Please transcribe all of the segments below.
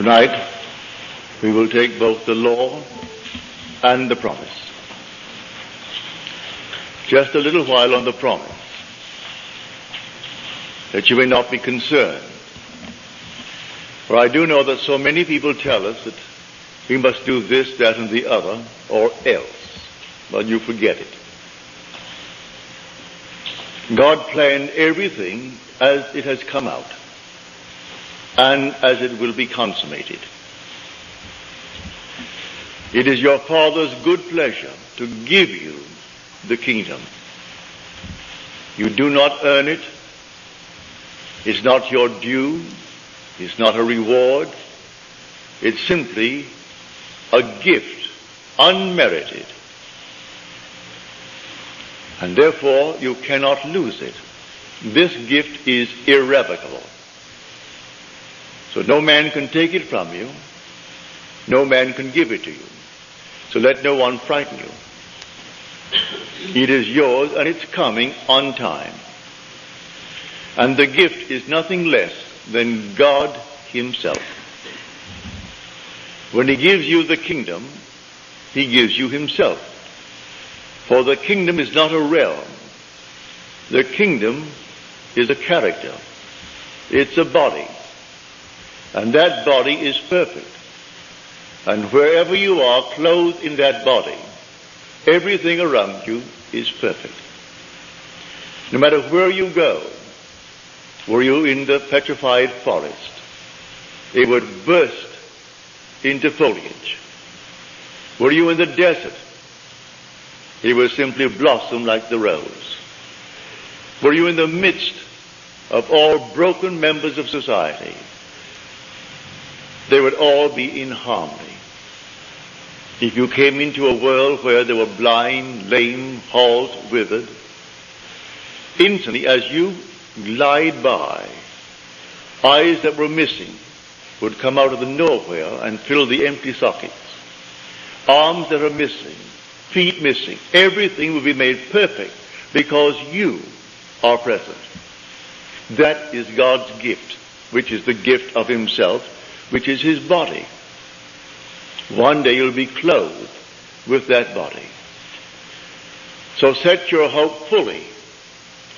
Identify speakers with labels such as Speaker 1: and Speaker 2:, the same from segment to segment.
Speaker 1: Tonight, we will take both the law and the promise. Just a little while on the promise, that you may not be concerned. For I do know that so many people tell us that we must do this, that, and the other, or else. But you forget it. God planned everything as it has come out, and as it will be consummated. It is your Father's good pleasure to give you the kingdom. You do not earn it. It's not your due. It's not a reward. It's simply a gift, unmerited. And therefore you cannot lose it. This gift is irrevocable. So no man can take it from you. No man can give it to you. So let no one frighten you. It is yours, and it's coming on time. And the gift is nothing less than God himself. When he gives you the kingdom, he gives you himself. For the kingdom is not a realm. The kingdom is a character. It's a body. And that body is perfect. And wherever you are clothed in that body, everything around you is perfect. No matter where you go, were you in the petrified forest, it would burst into foliage. Were you in the desert, it would simply blossom like the rose. Were you in the midst of all broken members of society, they would all be in harmony. If you came into a world where there were blind, lame, halt, withered, instantly as you glide by, eyes that were missing would come out of the nowhere and fill the empty sockets. Arms that are missing, feet missing, everything will be made perfect because you are present. That is God's gift, which is the gift of himself, which is his body. One day you'll be clothed with that body. So set your hope fully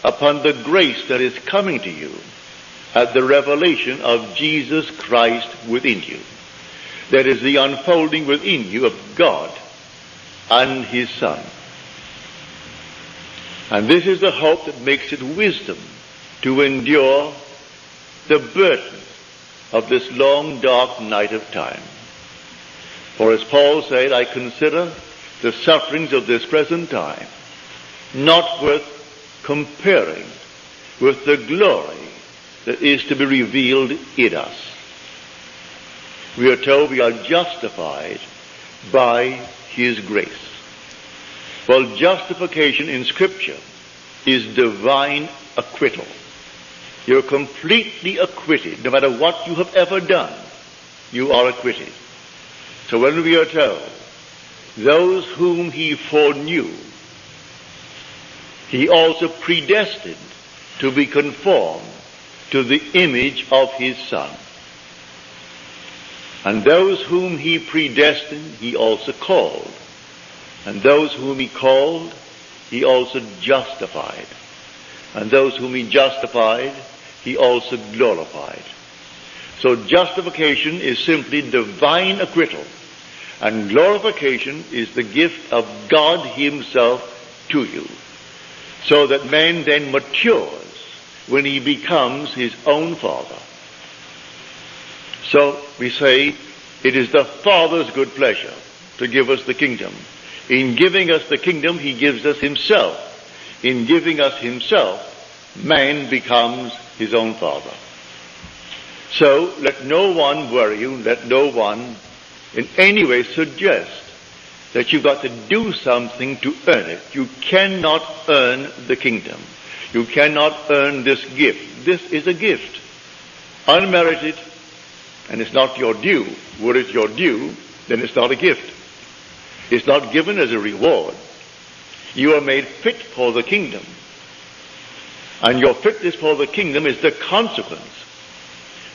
Speaker 1: upon the grace that is coming to you at the revelation of Jesus Christ within you. That is the unfolding within you of God and his Son. And this is the hope that makes it wisdom to endure the burden of this long, dark night of time. For as Paul said, I consider the sufferings of this present time not worth comparing with the glory that is to be revealed in us. We are told we are justified by his grace. Well, justification in Scripture is divine acquittal. You're completely acquitted. No matter what you have ever done, you are acquitted. So when we are told, those whom he foreknew, he also predestined to be conformed to the image of his Son. And those whom he predestined, he also called. And those whom he called, he also justified. And those whom he justified, he also glorified. So justification is simply divine acquittal, and glorification is the gift of God himself to you, so that man then matures when he becomes his own Father. So we say it is the Father's good pleasure to give us the kingdom. In giving us the kingdom, he gives us himself. In giving us himself, man becomes his own Father. So let no one worry you, let no one in any way suggest that you've got to do something to earn it. You cannot earn the kingdom. You cannot earn this gift. This is a gift, unmerited, and it's not your due. Were it your due, then it's not a gift. It's not given as a reward. You are made fit for the kingdom. And your fitness for the kingdom is the consequence,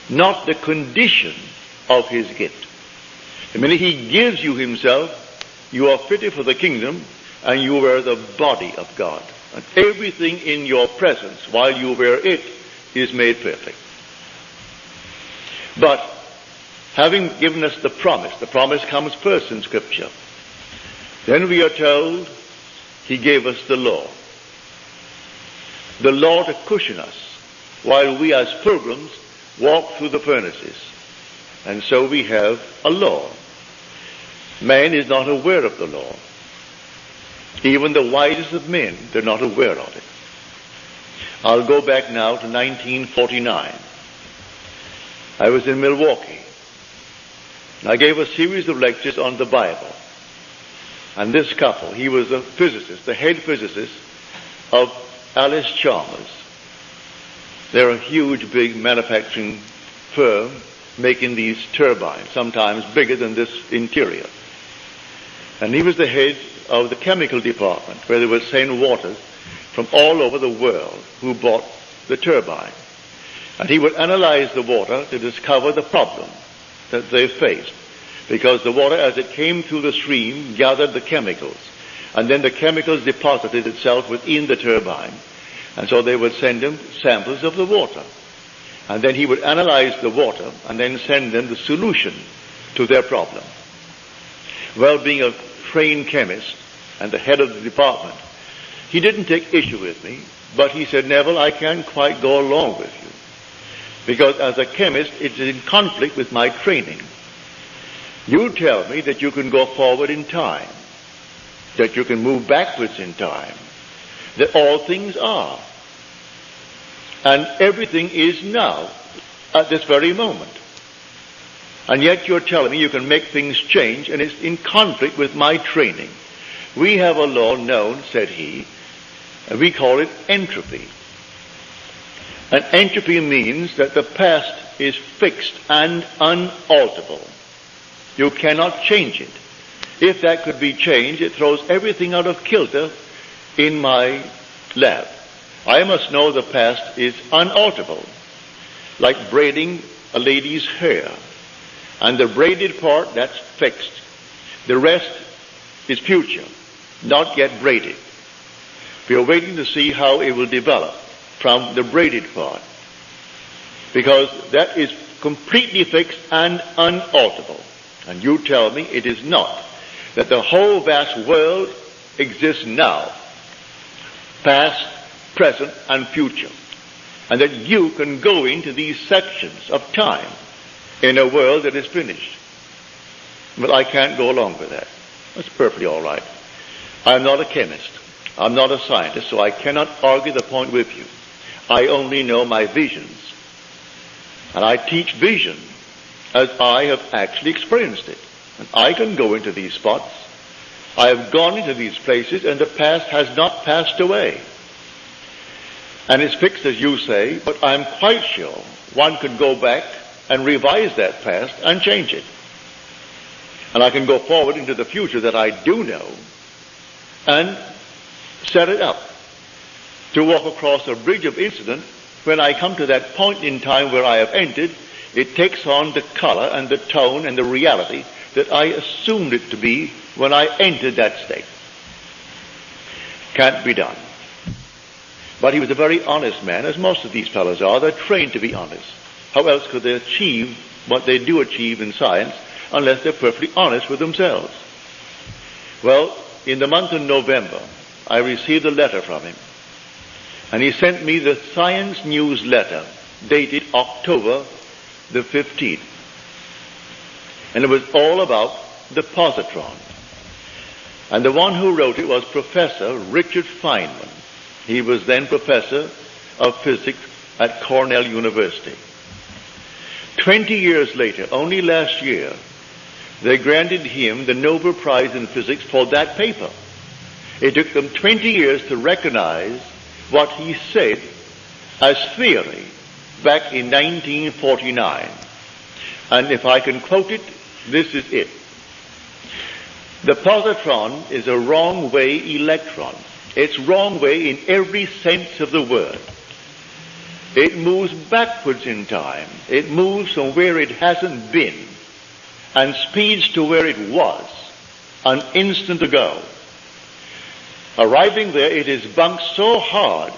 Speaker 1: not the condition of his gift. The minute he gives you himself, you are fitted for the kingdom, and you wear the body of God. And everything in your presence, while you wear it, is made perfect. But having given us the promise comes first in Scripture. Then we are told he gave us the law. The law to cushion us while we as pilgrims walk through the furnaces. And so we have a law. Man is not aware of the law. Even the wisest of men, they're not aware of it. I'll go back now to 1949. I was in Milwaukee. I gave a series of lectures on the Bible. And this couple, he was a physicist, the head physicist of Alice Chalmers. They're a huge, big manufacturing firm making these turbines, sometimes bigger than this interior. And he was the head of the chemical department, where they would send waters from all over the world who bought the turbine. And he would analyze the water to discover the problem that they faced. Because the water, as it came through the stream, gathered the chemicals. And then the chemicals deposited itself within the turbine. And so they would send him samples of the water. And then he would analyze the water and then send them the solution to their problem. Well, being a trained chemist and the head of the department, he didn't take issue with me, but he said, Neville, I can't quite go along with you. Because as a chemist, it's in conflict with my training. You tell me that you can go forward in time, that you can move backwards in time, that all things are, and everything is now, at this very moment. And yet you're telling me you can make things change, and it's in conflict with my training. We have a law known, said he, and we call it entropy. And entropy means that the past is fixed and unalterable. You cannot change it. If that could be changed, it throws everything out of kilter in my lab. I must know the past is unalterable, like braiding a lady's hair. And the braided part, that's fixed. The rest is future, not yet braided. We are waiting to see how it will develop from the braided part, because that is completely fixed and unalterable. And you tell me it is not, that the whole vast world exists now, past, present, and future, and that you can go into these sections of time in a world that is finished. But I can't go along with that. That's perfectly all right. I'm not a chemist. I'm not a scientist, so I cannot argue the point with you. I only know my visions. And I teach vision as I have actually experienced it. And I can go into these spots. I have gone into these places, and the past has not passed away. And it's fixed, as you say, but I'm quite sure one could go back and revise that past and change it. And I can go forward into the future that I do know and set it up to walk across a bridge of incident. When I come to that point in time where I have entered, it takes on the color and the tone and the reality that I assumed it to be when I entered that state. Can't be done. But he was a very honest man, as most of these fellows are. They're trained to be honest. How else could they achieve what they do achieve in science unless they're perfectly honest with themselves? Well, in the month of November, I received a letter from him. And he sent me the Science newsletter dated October the 15th. And it was all about the positron. And the one who wrote it was Professor Richard Feynman. He was then professor of physics at Cornell University. 20 years later, only last year, they granted him the Nobel Prize in Physics for that paper. It took them 20 years to recognize what he said as theory back in 1949. And if I can quote it, this is it. The positron is a wrong-way electron. It's wrong way in every sense of the word. It moves backwards in time. It moves from where it hasn't been and speeds to where it was an instant ago. Arriving there, it is bunked so hard,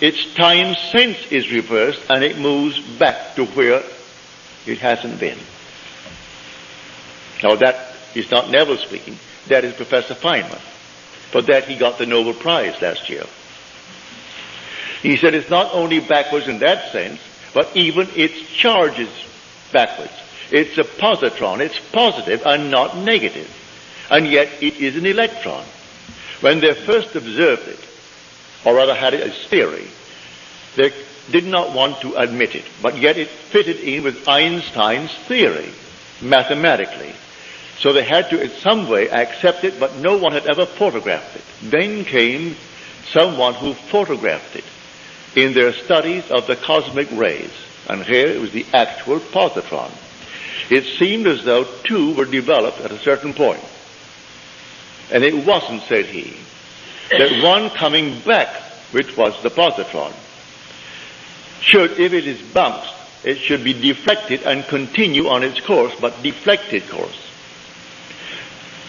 Speaker 1: its time sense is reversed and it moves back to where it hasn't been. Now that is not Neville speaking, that is Professor Feynman. For that he got the Nobel Prize last year. He said it's not only backwards in that sense, but even its charge is backwards. It's a positron, it's positive and not negative. And yet it is an electron. When they first observed it, or rather had it as theory, they did not want to admit it, but yet it fitted in with Einstein's theory, mathematically. So they had to in some way accept it, but no one had ever photographed it. Then came someone who photographed it in their studies of the cosmic rays. And here it was the actual positron. It seemed as though two were developed at a certain point. And it wasn't, said he, that one coming back, which was the positron, should, if it is bounced, it should be deflected and continue on its course, but deflected course.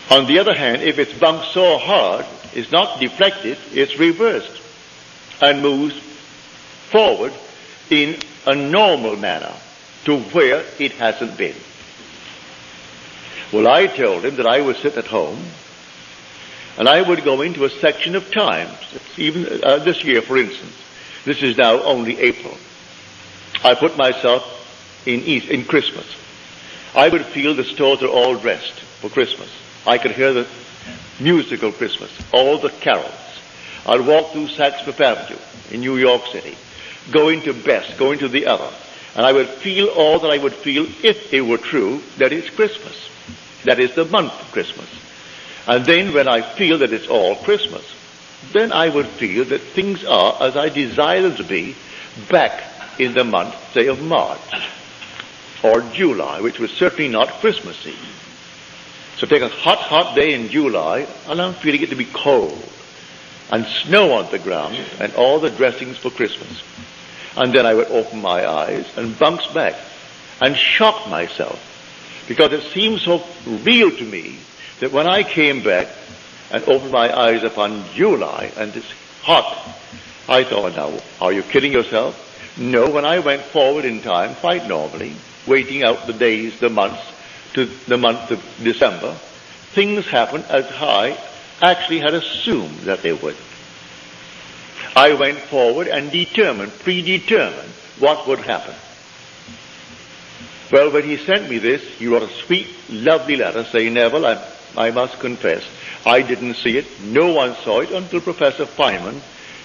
Speaker 1: On the other hand, if it's bumped so hard, it's not deflected, it's reversed and moves forward in a normal manner to where it hasn't been. Well, I told him that I would sit at home and I would go into a section of time, even this year, for instance. This is now only April. I put myself in Christmas. I would feel the stores are all dressed for Christmas. I could hear the musical Christmas, all the carols. I'd walk through Saks Fifth Avenue in New York City, go into Best, go into the other, and I would feel all that I would feel if it were true that it's Christmas. That is the month of Christmas. And then when I feel that it's all Christmas, then I would feel that things are as I desire them to be back in the month, say, of March or July, which was certainly not Christmassy. So take a hot, hot day in July, and I'm feeling it to be cold, and snow on the ground, and all the dressings for Christmas. And then I would open my eyes and bounce back and shock myself, because it seemed so real to me that when I came back and opened my eyes upon July, and it's hot, I thought, now, are you kidding yourself? No, when I went forward in time, quite normally, waiting out the days, the months, to the month of December, things happened as I actually had assumed that they would. I went forward and predetermined what would happen. Well, when he sent me this, he wrote a sweet, lovely letter saying, Neville, I must confess, I didn't see it. No one saw it until Professor Feynman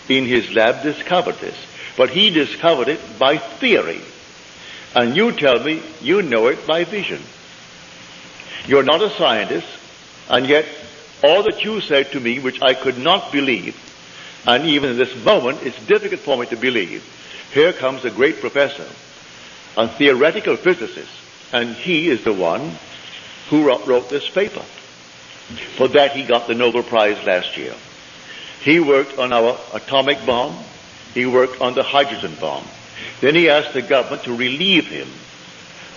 Speaker 1: in his lab discovered this. But he discovered it by theory. And you tell me you know it by vision. You're not a scientist, and yet all that you said to me, which I could not believe, and even in this moment it's difficult for me to believe, here comes a great professor, a theoretical physicist, and he is the one who wrote this paper. For that he got the Nobel Prize last year. He worked on our atomic bomb, he worked on the hydrogen bomb. Then he asked the government to relieve him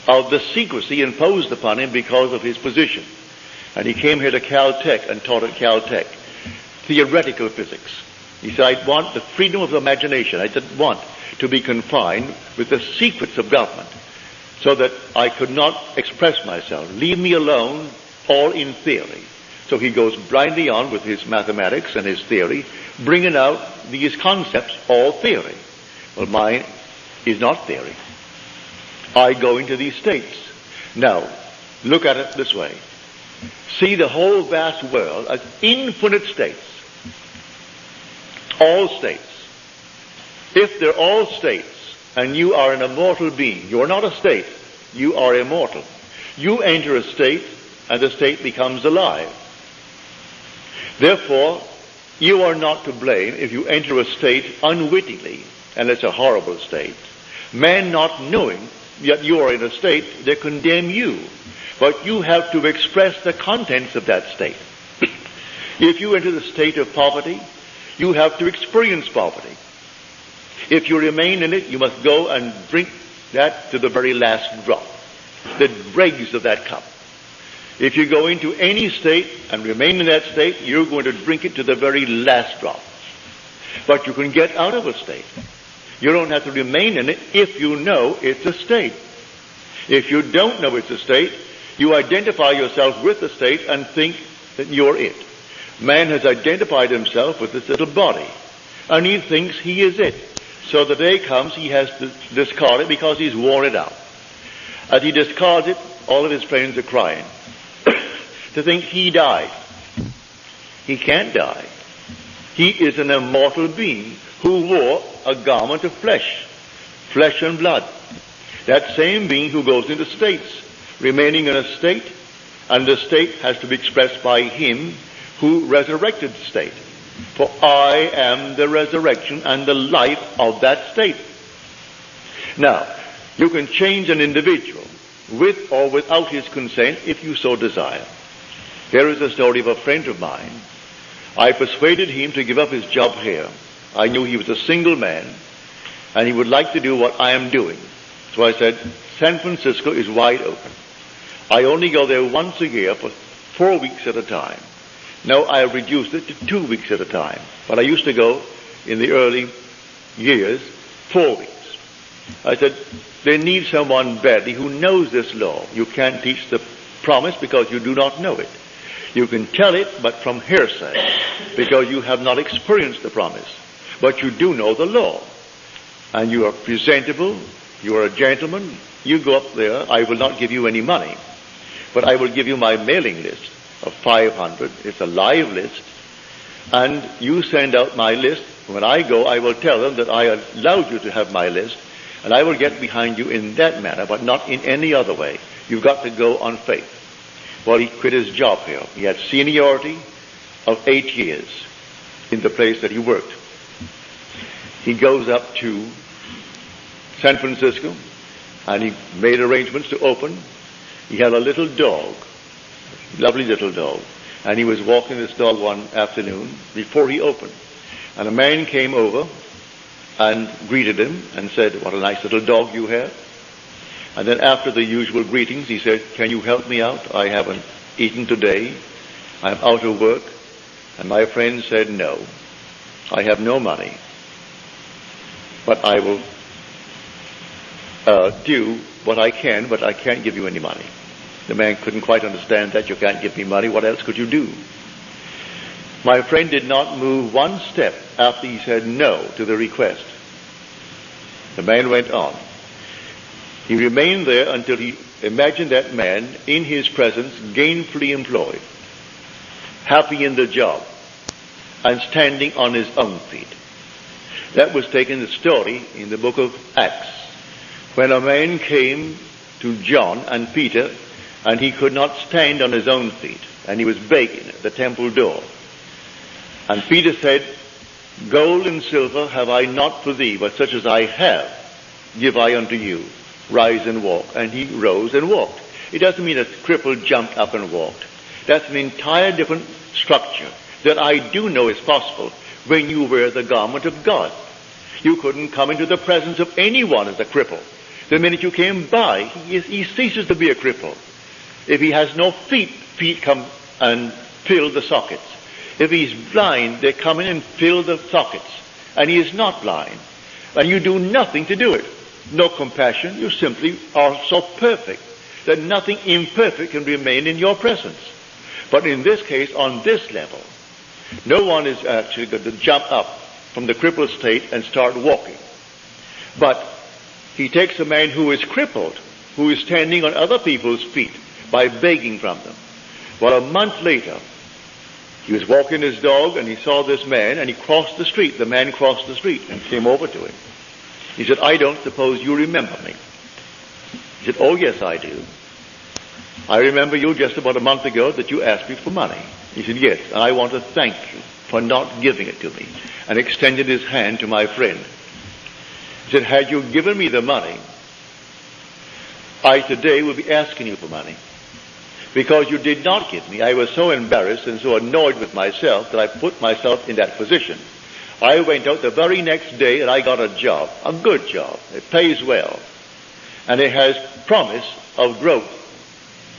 Speaker 1: of the secrecy imposed upon him because of his position. And he came here to Caltech and taught at Caltech theoretical physics. He said, I want the freedom of imagination. I didn't want to be confined with the secrets of government so that I could not express myself. Leave me alone, all in theory. So he goes blindly on with his mathematics and his theory, bringing out these concepts, all theory. Well, mine is not theory. I go into these states. Now, look at it this way. See the whole vast world as infinite states. All states. If they're all states, and you are an immortal being, you're not a state, you are immortal. You enter a state, and the state becomes alive. Therefore, you are not to blame if you enter a state unwittingly, and it's a horrible state. Man not knowing, yet you are in a state, they condemn you. But you have to express the contents of that state. If you enter the state of poverty, you have to experience poverty. If you remain in it, you must go and drink that to the very last drop, the dregs of that cup. If you go into any state and remain in that state, you're going to drink it to the very last drop. But you can get out of a state. You don't have to remain in it if you know it's a state. If you don't know it's a state, you identify yourself with the state and think that you're it. Man has identified himself with this little body, and he thinks he is it. So the day comes, he has to discard it because he's worn it out. As he discards it, all of his friends are crying to think he died. He can't die. He is an immortal being who wore a garment of flesh and blood. That same being who goes into states, remaining in a state, and the state has to be expressed by him who resurrected the state. For I am the resurrection and the life of that state. Now, you can change an individual with or without his consent if you so desire. Here is a story of a friend of mine. I persuaded him to give up his job here. I knew he was a single man and he would like to do what I am doing. So I said, San Francisco is wide open. I only go there once a year for 4 weeks at a time. Now I have reduced it to 2 weeks at a time. But I used to go in the early years 4 weeks. I said, they need someone badly who knows this law. You can't teach the promise because you do not know it. You can tell it, but from hearsay, because you have not experienced the promise. But you do know the law. And you are presentable, you are a gentleman, you go up there, I will not give you any money. But I will give you my mailing list of 500. It's a live list. And you send out my list. When I go, I will tell them that I allowed you to have my list. And I will get behind you in that manner, but not in any other way. You've got to go on faith. Well, he quit his job here. He had seniority of 8 years in the place that he worked. He goes up to San Francisco, and he made arrangements to open. He had a little dog, lovely little dog, and he was walking this dog one afternoon before he opened. And a man came over and greeted him and said, what a nice little dog you have. And then after the usual greetings, he said, can you help me out? I haven't eaten today. I'm out of work. And my friend said, no, I have no money. But I will do what I can, but I can't give you any money. The man couldn't quite understand that. You can't give me money. What else could you do? My friend did not move one step after he said no to the request. The man went on. He remained there until he imagined that man in his presence gainfully employed, happy in the job, and standing on his own feet. That was taken the story in the book of Acts, when a man came to John and Peter, and he could not stand on his own feet, and he was begging at the temple door. And Peter said, gold and silver have I not for thee, but such as I have give I unto you. Rise and walk. And he rose and walked. It doesn't mean a cripple jumped up and walked. That's an entire different structure that I do know is possible when you wear the garment of God. You couldn't come into the presence of anyone as a cripple. The minute you came by, he ceases to be a cripple. If he has no feet, feet come and fill the sockets. If he's blind, they come in and fill the sockets. And he is not blind. And you do nothing to do it. No compassion. You simply are so perfect that nothing imperfect can remain in your presence. But in this case, on this level, no one is actually going to jump up from the crippled state and start walking. But he takes a man who is crippled, who is standing on other people's feet by begging from them. Well, a month later, he was walking his dog and he saw this man and he crossed the street. The man crossed the street and came over to him. He said, I don't suppose you remember me. He said, oh yes, I do. I remember you just about a month ago that you asked me for money. He said, yes, and I want to thank you for not giving it to me, and extended his hand to my friend. He said, had you given me the money, I today would be asking you for money. Because you did not give me, I was so embarrassed and so annoyed with myself that I put myself in that position. I went out the very next day and I got a job, a good job. It pays well. And it has promise of growth.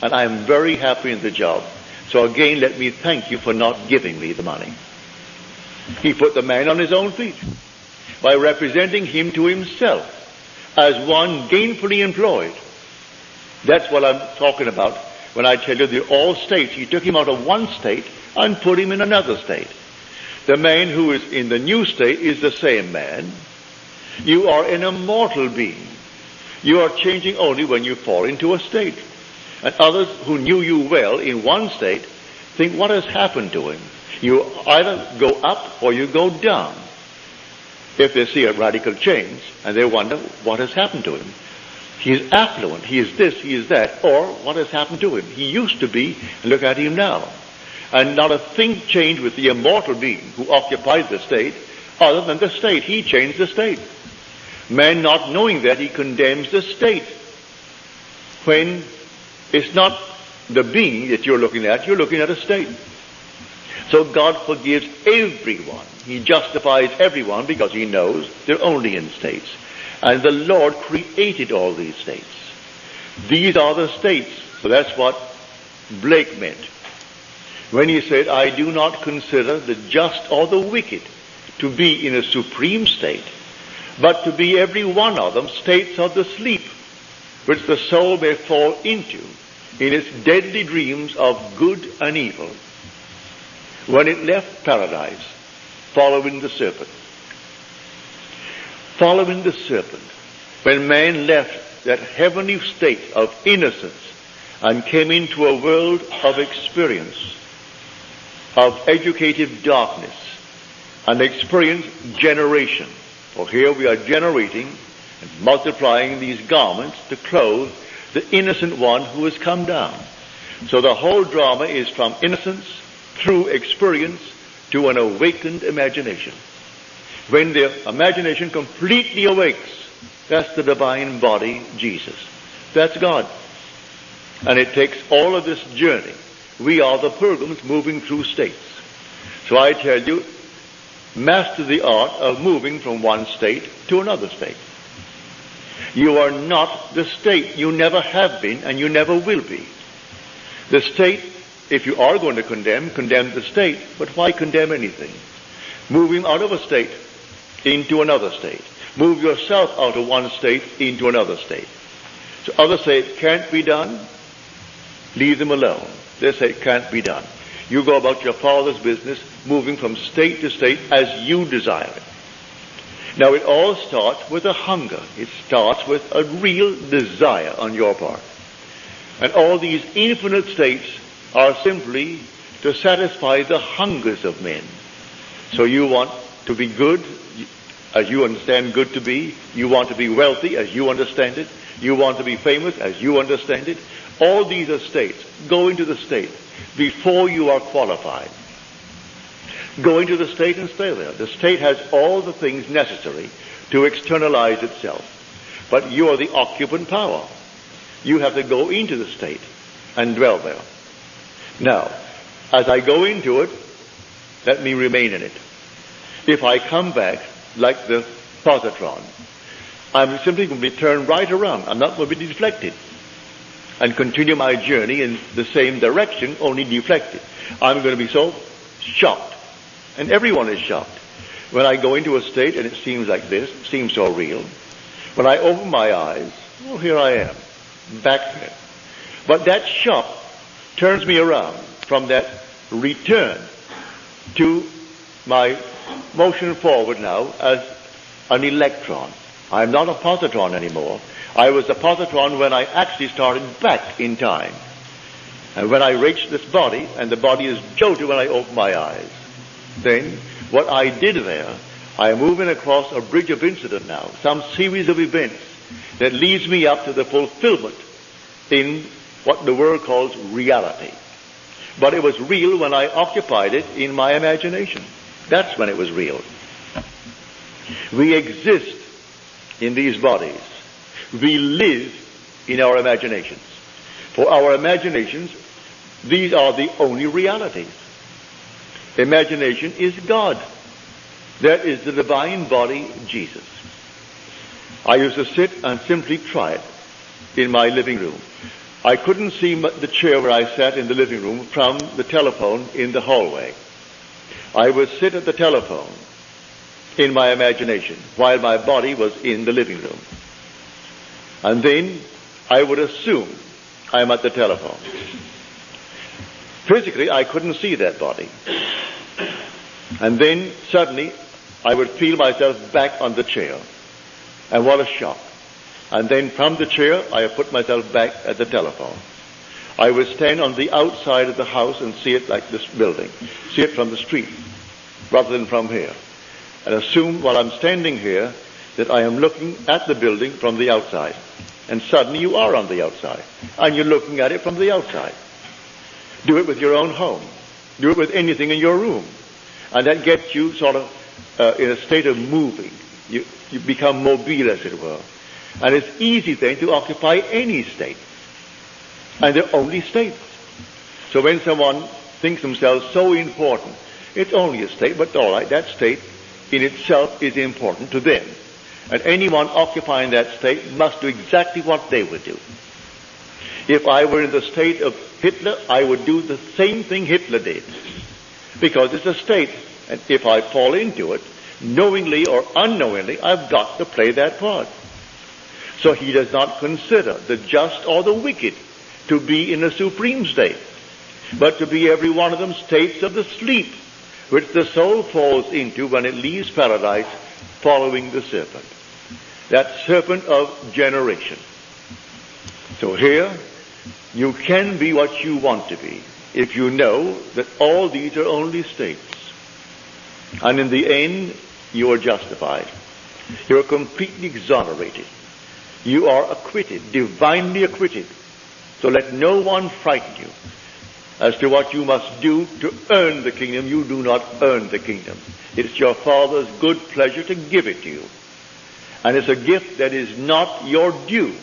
Speaker 1: and I am very happy in the job. So again, let me thank you for not giving me the money. He put the man on his own feet by representing him to himself as one gainfully employed. That's what I'm talking about when I tell you the all states. He took him out of one state and put him in another state. The man who is in the new state is the same man. You are an immortal being. You are changing only when you fall into a state. And others who knew you well in one state think, what has happened to him? You either go up or you go down. If they see a radical change, and they wonder, what has happened to him? He is affluent, he is this, he is that, or what has happened to him? He used to be, and look at him now. And not a thing changed with the immortal being who occupied the state, other than the state. He changed the state. Man, not knowing that, he condemns the state. When it's not the being that you're looking at a state. So God forgives everyone. He justifies everyone because he knows they're only in states. And the Lord created all these states. These are the states. So that's what Blake meant when he said, I do not consider the just or the wicked to be in a supreme state, but to be every one of them states of the sleep, which the soul may fall into in its deadly dreams of good and evil, when it left paradise, following the serpent. Following the serpent, when man left that heavenly state of innocence and came into a world of experience, of educative darkness, and experienced generation. For here we are generating and multiplying these garments to clothe the innocent one who has come down. So the whole drama is from innocence through experience to an awakened imagination. When the imagination completely awakes, that's the divine body, Jesus. That's God. And it takes all of this journey. We are the pilgrims moving through states. So I tell you, master the art of moving from one state to another state. You are not the state. You never have been and you never will be. The state, if you are going to condemn the state, but why condemn anything? Move him out of a state into another state. Move yourself out of one state into another state. So others say it can't be done. Leave them alone. They say it can't be done. You go about your Father's business, moving from state to state as you desire it. Now it all starts with a hunger. It starts with a real desire on your part. And all these infinite states are simply to satisfy the hungers of men. So you want to be good, as you understand good to be. You want to be wealthy, as you understand it. You want to be famous, as you understand it. All these are states. Go into the state before you are qualified. Go into the state and stay there. The state has all the things necessary to externalize itself. But you are the occupant power. You have to go into the state and dwell there. Now, as I go into it, let me remain in it. If I come back like the positron, I'm simply going to be turned right around. I'm not going to be deflected and continue my journey in the same direction, only deflected. I'm going to be so shocked. And everyone is shocked. When I go into a state and it seems like this, it seems so real. When I open my eyes, oh, here I am, back there. But that shock turns me around from that return to my motion forward now as an electron. I'm not a positron anymore. I was a positron when I actually started back in time. And when I reached this body, and the body is jolted when I open my eyes. Then, what I did there, I am moving across a bridge of incident now, some series of events that leads me up to the fulfillment in what the world calls reality. But it was real when I occupied it in my imagination. That's when it was real. We exist in these bodies. We live in our imaginations. For our imaginations, these are the only realities. Imagination is God. That is the divine body, Jesus. I used to sit and simply try it in my living room. I couldn't see the chair where I sat in the living room from the telephone in the hallway. I would sit at the telephone in my imagination while my body was in the living room. And then I would assume I'm at the telephone. Physically, I couldn't see that body. And then suddenly I would feel myself back on the chair. And what a shock. And then from the chair, I would put myself back at the telephone. I would stand on the outside of the house and see it like this building. See it from the street, rather than from here. And assume while I'm standing here that I am looking at the building from the outside. And suddenly you are on the outside. And you're looking at it from the outside. Do it with your own home. Do it with anything in your room. And that gets you sort of in a state of moving. You become mobile, as it were. And it's easy then to occupy any state. And they're only states. So when someone thinks themselves so important, it's only a state, but all right, that state in itself is important to them. And anyone occupying that state must do exactly what they would do. If I were in the state of Hitler, I would do the same thing Hitler did. Because it's a state. And if I fall into it, knowingly or unknowingly, I've got to play that part. So he does not consider the just or the wicked to be in a supreme state, but to be every one of them states of the sleep, which the soul falls into when it leaves paradise, following the serpent. That serpent of generation. So here, you can be what you want to be, if you know that all these are only states. And in the end, you are justified. You are completely exonerated. You are acquitted, divinely acquitted. So let no one frighten you as to what you must do to earn the kingdom. You do not earn the kingdom. It's your Father's good pleasure to give it to you. And it's a gift that is not your due.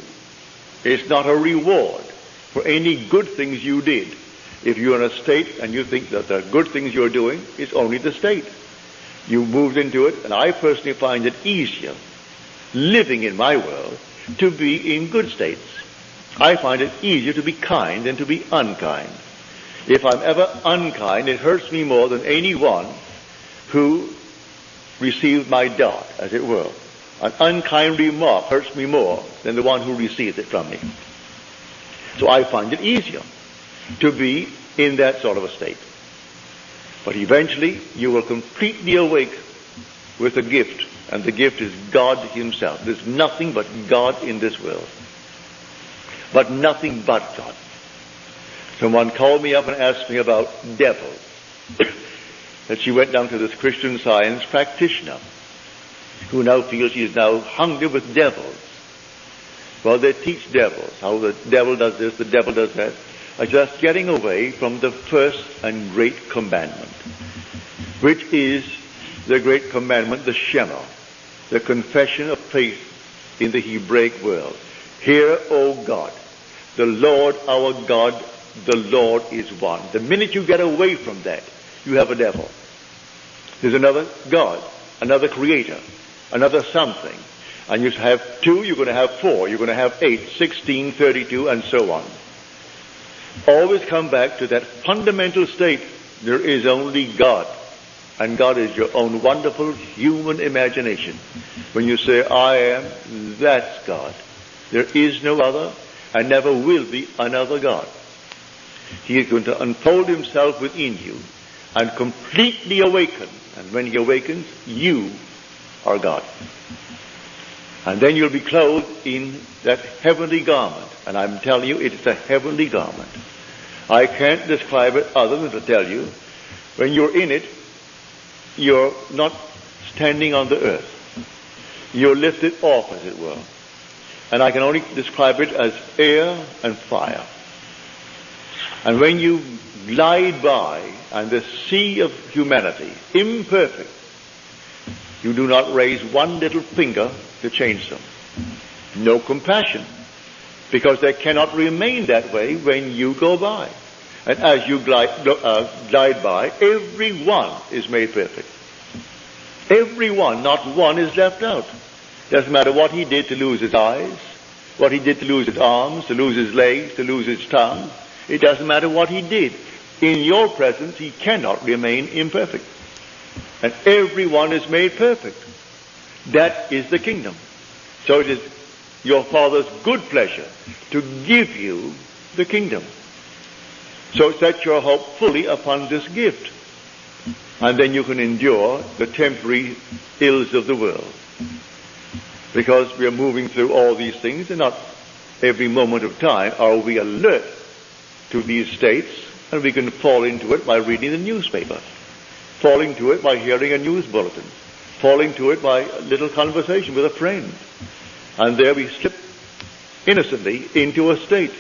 Speaker 1: It's not a reward for any good things you did. If you're in a state and you think that the good things you're doing is only the state, you moved into it, and I personally find it easier living in my world to be in good states. I find it easier to be kind than to be unkind. If I'm ever unkind, it hurts me more than anyone who received my dart, as it were. An unkind remark hurts me more than the one who received it from me. So I find it easier to be in that sort of a state. But eventually you will completely awake with a gift, and the gift is God himself. There's nothing but God in this world. But nothing but God. Someone called me up and asked me about devils. That she went down to this Christian Science practitioner who now feels she is now hungry with devils. Well, they teach devils. How the devil does this, the devil does that. Just getting away from the first and great commandment, which is the great commandment, the Shema, the confession of faith in the Hebraic world. Hear, O God, the Lord our God, the Lord is one. The minute you get away from that, you have a devil. There's another God, another creator, another something. And you have two, you're going to have four, you're going to have 8, 16, 32, and so on. Always come back to that fundamental state. There is only God. And God is your own wonderful human imagination. When you say, I am, that's God. There is no other, and never will be another God. He is going to unfold himself within you and completely awaken. And when he awakens, you are God. And then you'll be clothed in that heavenly garment. And I'm telling you, it is a heavenly garment. I can't describe it other than to tell you, when you're in it, you're not standing on the earth. You're lifted off, as it were. And I can only describe it as air and fire. And when you glide by, and the sea of humanity, imperfect, you do not raise one little finger to change them. No compassion, because they cannot remain that way when you go by. And as you glide by, everyone is made perfect. Everyone, not one is left out. Doesn't matter what he did to lose his eyes, what he did to lose his arms, to lose his legs, to lose his tongue. It doesn't matter what he did. In your presence, he cannot remain imperfect. And everyone is made perfect. That is the kingdom. So it is your Father's good pleasure to give you the kingdom. So set your hope fully upon this gift. And then you can endure the temporary ills of the world. Because we are moving through all these things, and not every moment of time are we alert to these states, and we can fall into it by reading the newspaper, fall into it by hearing a news bulletin, fall into it by a little conversation with a friend. And there we slip innocently into a state.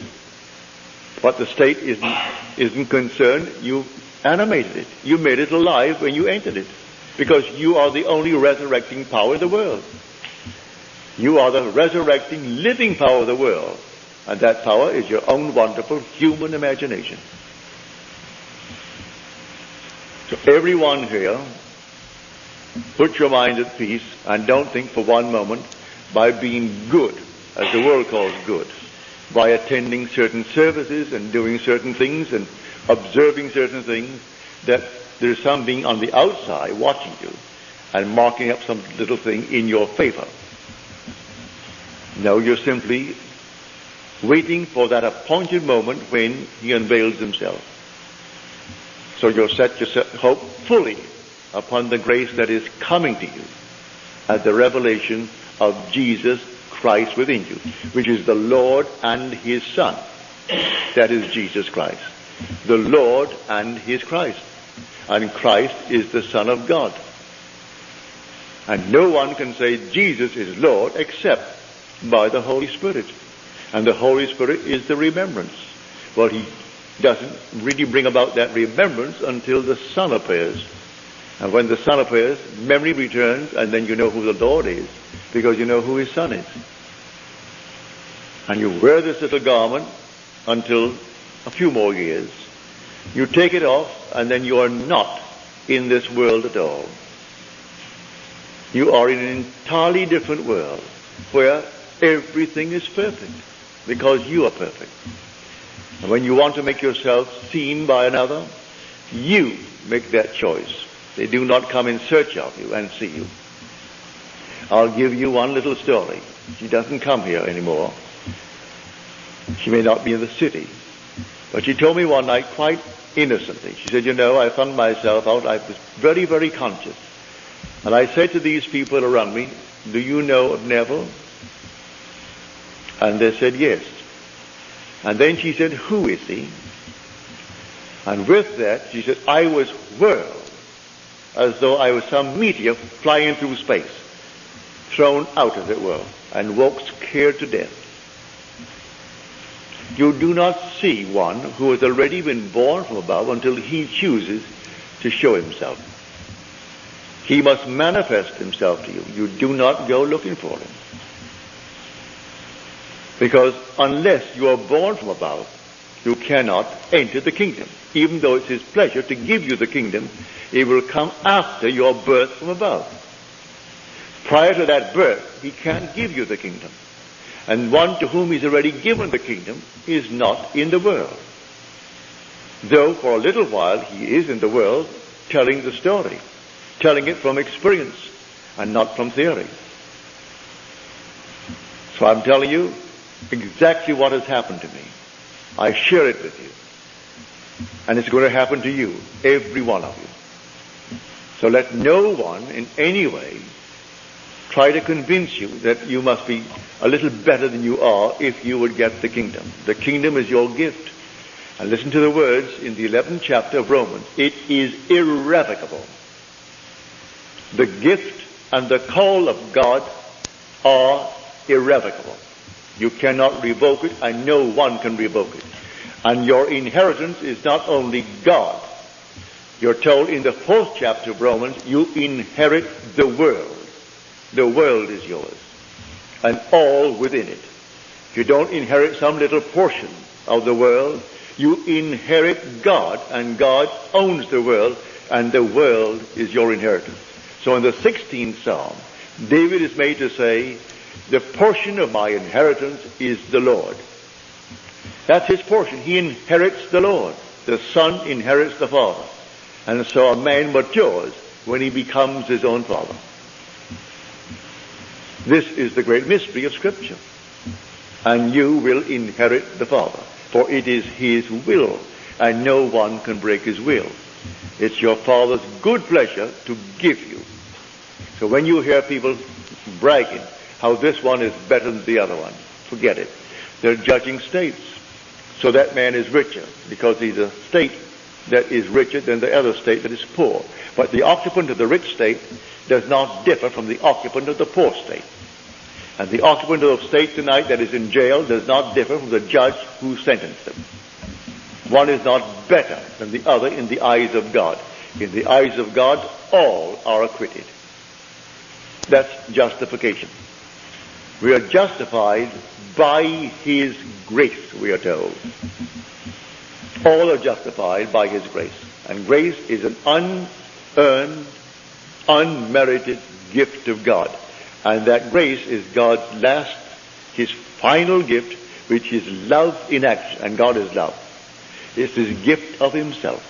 Speaker 1: But the state isn't concerned. You animated it. You made it alive when you entered it. Because you are the only resurrecting power in the world. You are the resurrecting, living power of the world. And that power is your own wonderful human imagination. So everyone here, put your mind at peace and don't think for one moment by being good, as the world calls good, by attending certain services and doing certain things and observing certain things, that there's something on the outside watching you and marking up some little thing in your favor. No, you're simply waiting for that appointed moment when he unveils himself. So you'll set your hope fully upon the grace that is coming to you at the revelation of Jesus Christ within you, which is the Lord and his Son. That is Jesus Christ. The Lord and his Christ. And Christ is the Son of God. And no one can say Jesus is Lord except by the Holy Spirit. And the Holy Spirit is the remembrance. Well, he doesn't really bring about that remembrance until the Son appears. And when the Son appears, memory returns, and then you know who the Lord is, because you know who his Son is. And you wear this little garment until a few more years. You take it off, and then you are not in this world at all. You are in an entirely different world, where everything is perfect, because you are perfect. And when you want to make yourself seen by another, you make that choice. They do not come in search of you and see you. I'll give you one little story. She doesn't come here anymore. She may not be in the city. But she told me one night quite innocently. She said, I found myself out. I was very, very conscious. And I said to these people around me, do you know of Neville? And they said, yes. And then she said, who is he? And with that, she said, I was whirled as though I was some meteor flying through space, thrown out, as it were, and walked scared to death. You do not see one who has already been born from above until he chooses to show himself. He must manifest himself to you. You do not go looking for him. Because unless you are born from above, you cannot enter the kingdom. Even though it's his pleasure to give you the kingdom, it will come after your birth from above. Prior to that birth, he can't give you the kingdom. And one to whom he's already given the kingdom is not in the world. Though for a little while he is in the world telling the story, telling it from experience and not from theory. So I'm telling you exactly what has happened to me. I share it with you. And it's going to happen to you, every one of you. So let no one in any way try to convince you that you must be a little better than you are if you would get the kingdom. The kingdom is your gift. And listen to the words in the 11th chapter of Romans. It is irrevocable. The gift and the call of God are irrevocable. You cannot revoke it, and no one can revoke it. And your inheritance is not only God. You're told in the 4th chapter of Romans, you inherit the world. The world is yours, and all within it. You don't inherit some little portion of the world. You inherit God, and God owns the world, and the world is your inheritance. So in the 16th Psalm, David is made to say, The portion of my inheritance is the Lord. That's his portion. He inherits the Lord. The Son inherits the Father. And so a man matures when he becomes his own father. This is the great mystery of Scripture. And you will inherit the Father, for it is his will, and no one can break his will. It's your Father's good pleasure to give you. So when you hear people bragging how this one is better than the other one, forget it. They're judging states. So that man is richer because he's a state that is richer than the other state that is poor. But the occupant of the rich state does not differ from the occupant of the poor state. And the occupant of the state tonight that is in jail does not differ from the judge who sentenced them. One is not better than the other in the eyes of God. In the eyes of God, all are acquitted. That's justification. We are justified by his grace, we are told. All are justified by his grace. And grace is an unearned, unmerited gift of God. And that grace is God's last, his final gift, which is love in action. And God is love. It's his gift of himself.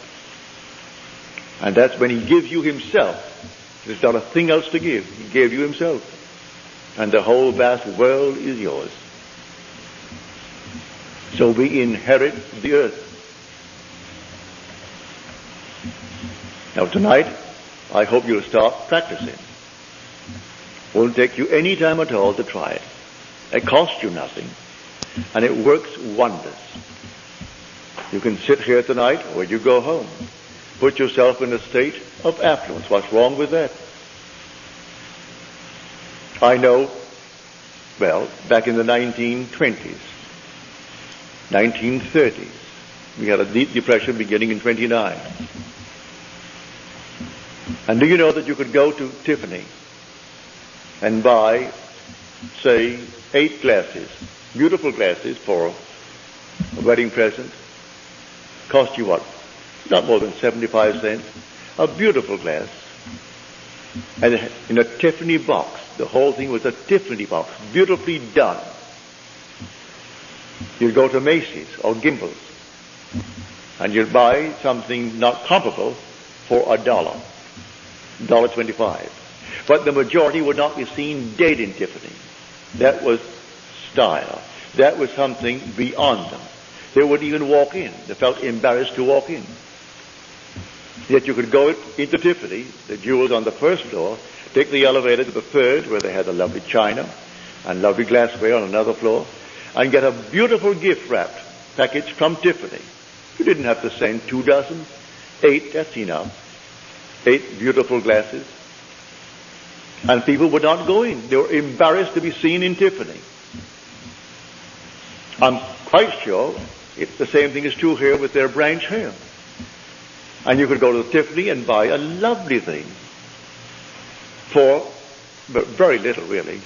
Speaker 1: And that's when he gives you himself. There's not a thing else to give. He gave you himself. And the whole vast world is yours. So we inherit the earth. Now tonight, I hope you'll start practicing. Won't take you any time at all to try it. It costs you nothing. And it works wonders. You can sit here tonight or you go home. Put yourself in a state of affluence. What's wrong with that? I know, well, back in the 1920s, 1930s, we had a deep depression beginning in 29. And do you know that you could go to Tiffany and buy, say, 8 glasses, beautiful glasses for a wedding present? Cost you what? Not more than 75 cents. A beautiful glass. And in a Tiffany box. The whole thing was a Tiffany box, beautifully done. You'd go to Macy's or Gimbel's, and you'd buy something not comparable for $1, $1.25. But the majority would not be seen dead in Tiffany. That was style. That was something beyond them. They wouldn't even walk in. They felt embarrassed to walk in. Yet you could go into Tiffany, the jewels on the first floor, take the elevator to the third, where they had the lovely china and lovely glassware on another floor, and get a beautiful gift wrapped package from Tiffany. You didn't have to send 2 dozen. 8, that's enough. 8 beautiful glasses. And people would not go in. They were embarrassed to be seen in Tiffany. I'm quite sure the same thing is true here with their branch hair. And you could go to Tiffany and buy a lovely thing for very little, really.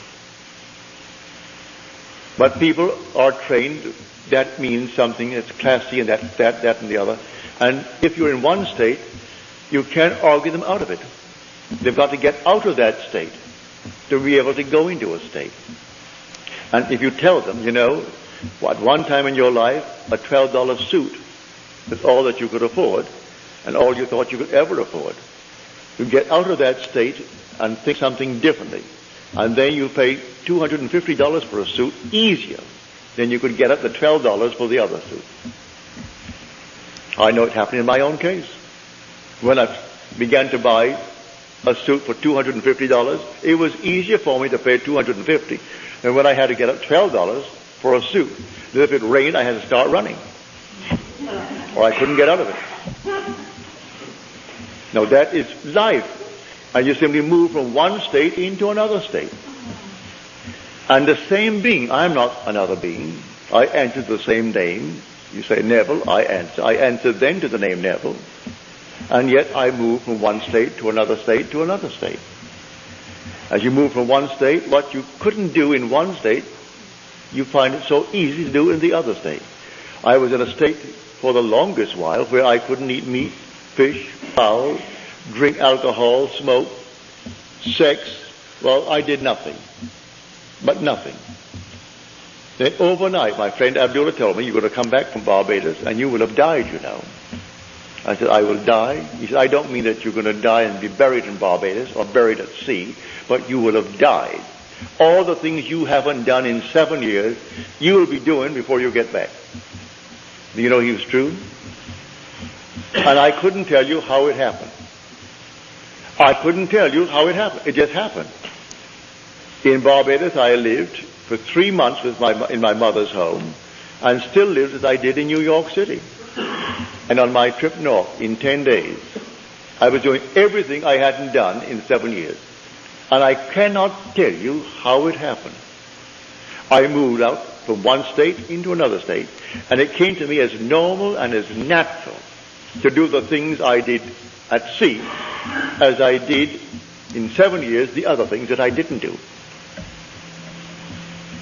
Speaker 1: But people are trained, that means something that's classy and that and the other. And if you're in one state, you can't argue them out of it. They've got to get out of that state to be able to go into a state. And if you tell them, you know, at one time in your life, a $12 suit was all that you could afford and all you thought you could ever afford. You get out of that state and think something differently. And then you pay $250 for a suit easier than you could get at the $12 for the other suit. I know it happened in my own case. When I began to buy a suit for $250, it was easier for me to pay $250 than when I had to get up $12 for a suit. Then if it rained, I had to start running. Or I couldn't get out of it. Now that is life. And you simply move from one state into another state. And the same being, I'm not another being. I answer the same name. You say Neville, I answer. I answer then to the name Neville. And yet I move from one state to another state to another state. As you move from one state, what you couldn't do in one state, you find it so easy to do in the other state. I was in a state for the longest while where I couldn't eat meat, fish, fowl, drink alcohol, smoke, sex. Well, I did nothing. but nothing. Then overnight, my friend Abdullah told me, you're going to come back from Barbados and you will have died, you know. I said, I will die? He said, I don't mean that you're going to die and be buried in Barbados or buried at sea, but you will have died. All the things you haven't done in 7 years, you will be doing before you get back. Do you know he was true? And I couldn't tell you how it happened. I couldn't tell you how it happened. It just happened. In Barbados, I lived for 3 months in my mother's home, and still lived as I did in New York City. And on my trip north, in 10 days, I was doing everything I hadn't done in 7 years. And I cannot tell you how it happened. I moved out from one state into another state, and it came to me as normal and as natural to do the things I did at sea as I did in 7 years the other things that I didn't do.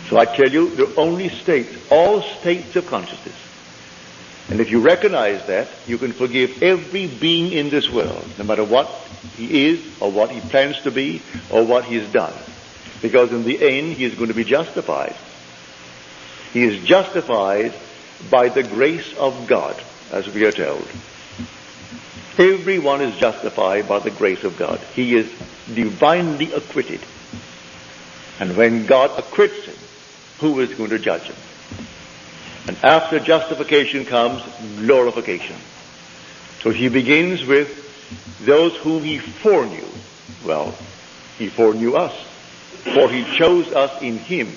Speaker 1: So I tell you, the only states, all states of consciousness. And if you recognize that, you can forgive every being in this world, no matter what he is or what he plans to be or what he's done. Because in the end, he is going to be justified. He is justified by the grace of God, as we are told. Everyone is justified by the grace of God. He is divinely acquitted. And when God acquits him, who is going to judge him? And after justification comes glorification. So he begins with those whom he foreknew. Well, he foreknew us, for he chose us in him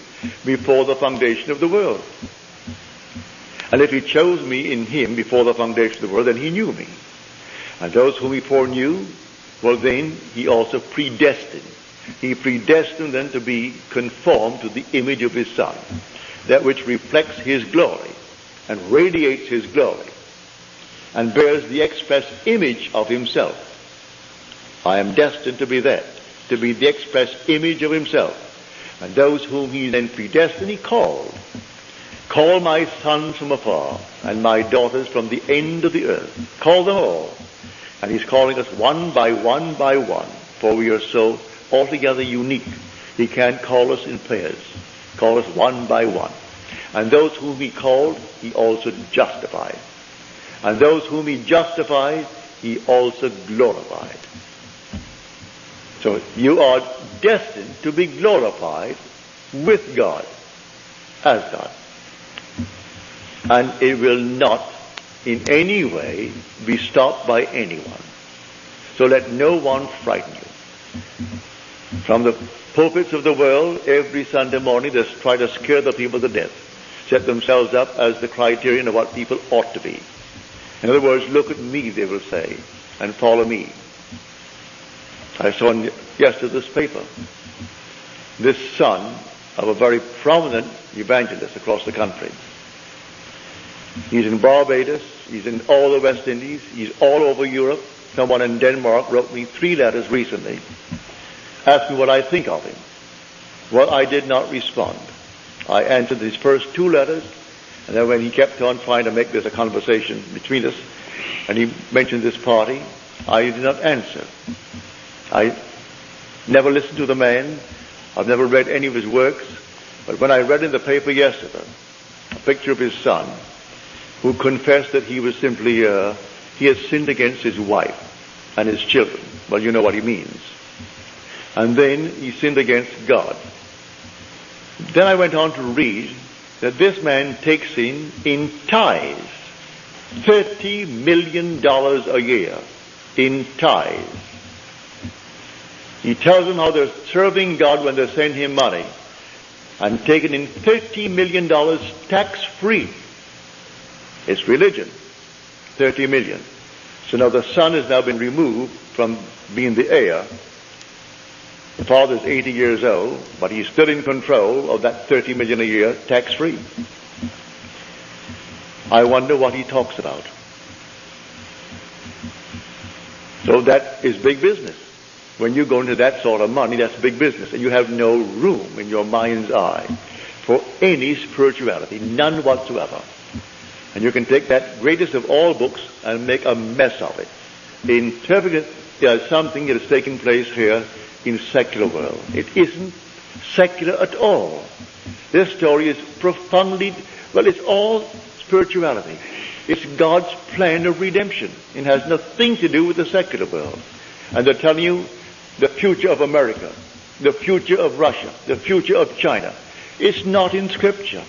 Speaker 1: before the foundation of the world. And if he chose me in him before the foundation of the world, then he knew me. And those whom he foreknew, well then he also predestined. He predestined them to be conformed to the image of his Son, that which reflects his glory and radiates his glory and bears the express image of himself. I am destined to be that, to be the express image of himself. And those whom he then predestined, he called. Call my sons from afar and my daughters from the end of the earth. Call them all. And he's calling us one by one by one, for we are so altogether unique. He can't call us in pairs. Call us one by one. And those whom he called, he also justified. And those whom he justified, he also glorified. So you are destined to be glorified with God, as God. And it will not in any way be stopped by anyone. So let no one frighten you. From the pulpits of the world, every Sunday morning they try to scare the people to death, set themselves up as the criterion of what people ought to be. In other words, look at me, they will say, and follow me. I saw in yesterday's paper this son of a very prominent evangelist across the country. He's in Barbados, he's in all the West Indies, he's all over Europe. Someone in Denmark wrote me 3 letters recently, asked me what I think of him. Well, I did not respond. I answered his first 2 letters, and then when he kept on trying to make this a conversation between us, and he mentioned this party, I did not answer. I never listened to the man. I've never read any of his works. But when I read in the paper yesterday a picture of his son, who confessed that he was simply, he had sinned against his wife and his children. Well, you know what he means. And then he sinned against God. Then I went on to read that this man takes in tithes $30 million a year in tithes. He tells them how they're serving God when they send him money and taking in $30 million tax-free. It's religion. 30 million. So now the son has now been removed from being the heir. The father's 80 years old, but he's still in control of that 30 million a year tax-free. I wonder what he talks about. So that is big business. When you go into that sort of money, that's big business. And you have no room in your mind's eye for any spirituality, none whatsoever. And you can take that greatest of all books and make a mess of it. Interpret it as something that is taking place here in secular world. It isn't secular at all. This story is profoundly, well, it's all spirituality. It's God's plan of redemption. It has nothing to do with the secular world. And they're telling you the future of America, the future of Russia, the future of China. It's not in Scripture.